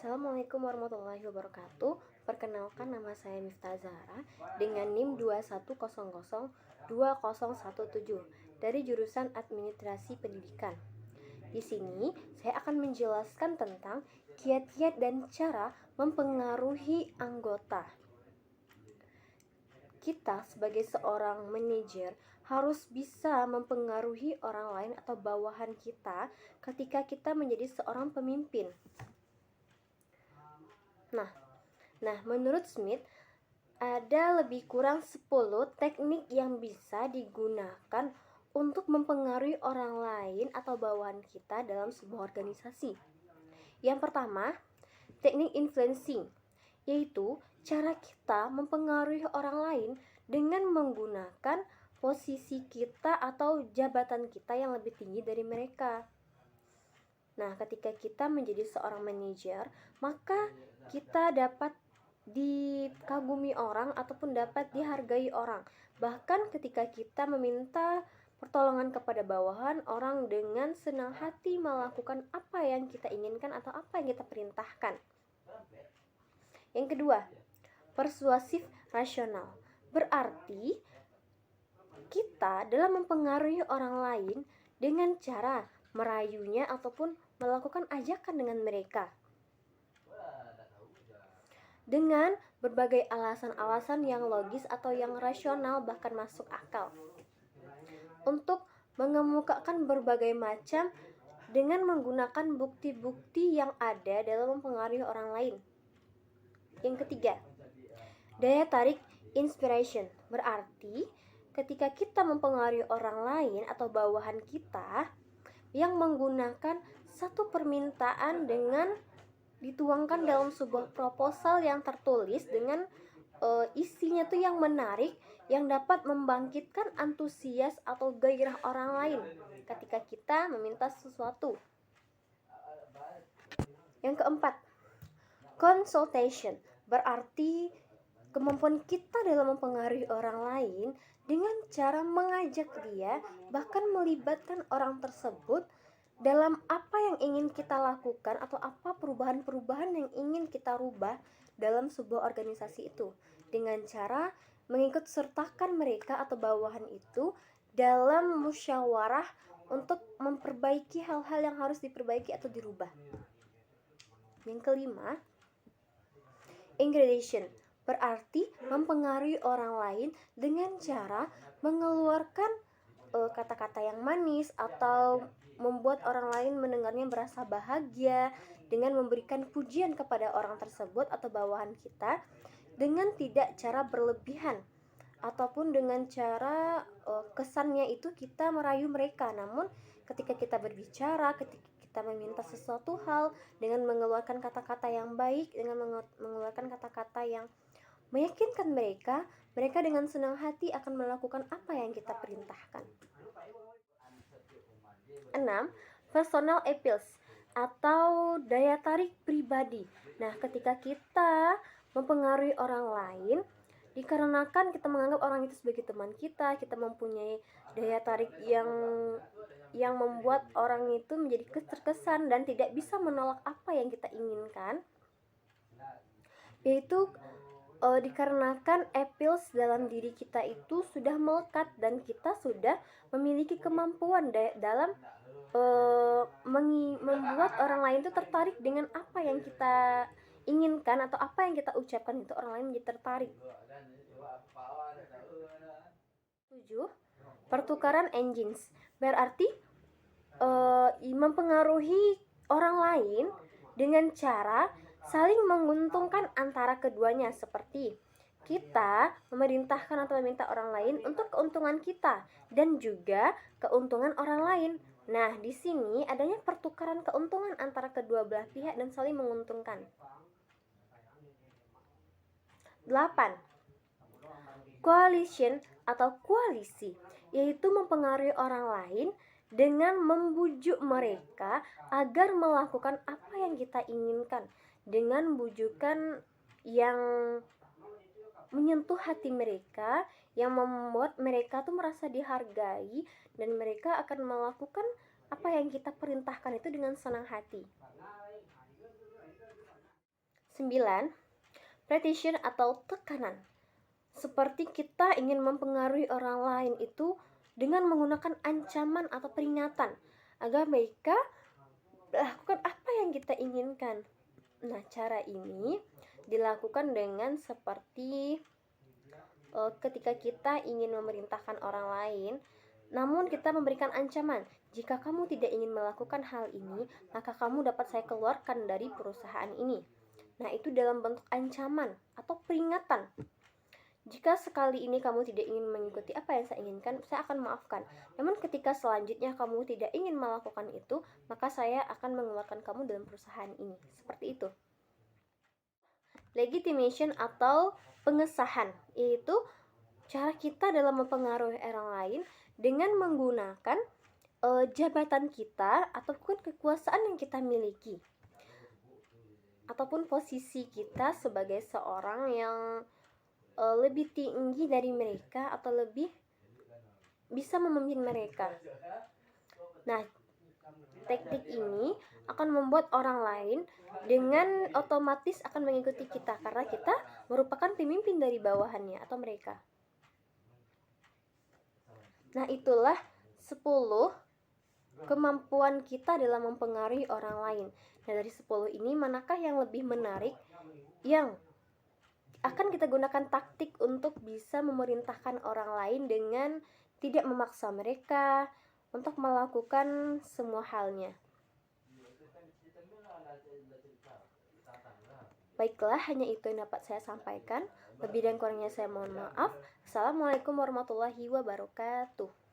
Assalamualaikum warahmatullahi wabarakatuh. Perkenalkan, nama saya Miftah Zahra dengan NIM 21002017 dari jurusan Administrasi Pendidikan. Di sini saya akan menjelaskan tentang kiat-kiat dan cara mempengaruhi anggota. Kita sebagai seorang manajer harus bisa mempengaruhi orang lain atau bawahan kita ketika kita menjadi seorang pemimpin. Nah, menurut Smith, ada lebih kurang 10 teknik yang bisa digunakan untuk mempengaruhi orang lain atau bawahan kita dalam sebuah organisasi. Yang pertama, teknik influencing, yaitu cara kita mempengaruhi orang lain dengan menggunakan posisi kita atau jabatan kita yang lebih tinggi dari mereka. Nah, ketika kita menjadi seorang manajer, maka kita dapat dikagumi orang ataupun dapat dihargai orang. Bahkan ketika kita meminta pertolongan kepada bawahan, orang dengan senang hati melakukan apa yang kita inginkan atau apa yang kita perintahkan. Yang kedua, persuasif rasional. Berarti kita dalam mempengaruhi orang lain dengan cara merayunya ataupun melakukan ajakan dengan mereka dengan berbagai alasan-alasan yang logis atau yang rasional bahkan masuk akal, untuk mengemukakan berbagai macam dengan menggunakan bukti-bukti yang ada dalam mempengaruhi orang lain. Yang ketiga, daya tarik inspiration. Berarti ketika kita mempengaruhi orang lain atau bawahan kita yang menggunakan satu permintaan dengan dituangkan dalam sebuah proposal yang tertulis dengan isinya tuh yang menarik, yang dapat membangkitkan antusias atau gairah orang lain ketika kita meminta sesuatu. Yang keempat, consultation. Berarti kemampuan kita dalam mempengaruhi orang lain dengan cara mengajak dia, bahkan melibatkan orang tersebut dalam apa yang ingin kita lakukan atau apa perubahan-perubahan yang ingin kita rubah dalam sebuah organisasi itu, dengan cara mengikut sertakan mereka atau bawahan itu dalam musyawarah untuk memperbaiki hal-hal yang harus diperbaiki atau dirubah. Yang kelima, ingredient. Berarti mempengaruhi orang lain dengan cara mengeluarkan kata-kata yang manis atau membuat orang lain mendengarnya merasa bahagia dengan memberikan pujian kepada orang tersebut atau bawahan kita dengan tidak cara berlebihan ataupun dengan cara kesannya itu kita merayu mereka. Namun ketika kita berbicara, ketika kita meminta sesuatu hal dengan mengeluarkan kata-kata yang baik, dengan mengeluarkan kata-kata yang meyakinkan mereka dengan senang hati akan melakukan apa yang kita perintahkan. 6. Personal appeals atau daya tarik pribadi. Nah, ketika kita mempengaruhi orang lain dikarenakan kita menganggap orang itu sebagai teman kita mempunyai daya tarik yang membuat orang itu menjadi terkesan dan tidak bisa menolak apa yang kita inginkan, yaitu dikarenakan appeals dalam diri kita itu sudah melekat dan kita sudah memiliki kemampuan dalam membuat orang lain itu tertarik dengan apa yang kita inginkan atau apa yang kita ucapkan, itu orang lain menjadi tertarik. 7. Pertukaran engines. Berarti mempengaruhi orang lain dengan cara saling menguntungkan antara keduanya, seperti kita memerintahkan atau meminta orang lain untuk keuntungan kita dan juga keuntungan orang lain. Nah, di sini adanya pertukaran keuntungan antara kedua belah pihak dan saling menguntungkan. 8. Coalition atau koalisi, yaitu mempengaruhi orang lain dengan membujuk mereka agar melakukan apa yang kita inginkan dengan bujukan yang menyentuh hati mereka, yang membuat mereka tuh merasa dihargai dan mereka akan melakukan apa yang kita perintahkan itu dengan senang hati. 9. Pressure atau tekanan. Seperti kita ingin mempengaruhi orang lain itu dengan menggunakan ancaman atau peringatan agar mereka lakukan apa yang kita inginkan. Nah, cara ini dilakukan dengan seperti ketika kita ingin memerintahkan orang lain, namun kita memberikan ancaman, jika kamu tidak ingin melakukan hal ini, maka kamu dapat saya keluarkan dari perusahaan ini. Nah, itu dalam bentuk ancaman atau peringatan. Jika sekali ini kamu tidak ingin mengikuti apa yang saya inginkan, saya akan maafkan. Namun ketika selanjutnya kamu tidak ingin melakukan itu, maka saya akan mengeluarkan kamu dalam perusahaan ini. Seperti itu. Legitimation atau pengesahan, yaitu cara kita dalam mempengaruhi orang lain dengan menggunakan jabatan kita ataupun kekuasaan yang kita miliki, ataupun posisi kita sebagai seorang yang lebih tinggi dari mereka atau lebih bisa memimpin mereka. Nah, teknik ini akan membuat orang lain dengan otomatis akan mengikuti kita karena kita merupakan pemimpin dari bawahannya atau mereka. Nah, itulah 10 kemampuan kita dalam mempengaruhi orang lain. Nah, dari 10 ini manakah yang lebih menarik yang akan kita gunakan taktik untuk bisa memerintahkan orang lain dengan tidak memaksa mereka untuk melakukan semua halnya. Baiklah, hanya itu yang dapat saya sampaikan. Lebih dan kurangnya saya mohon maaf. Assalamualaikum warahmatullahi wabarakatuh.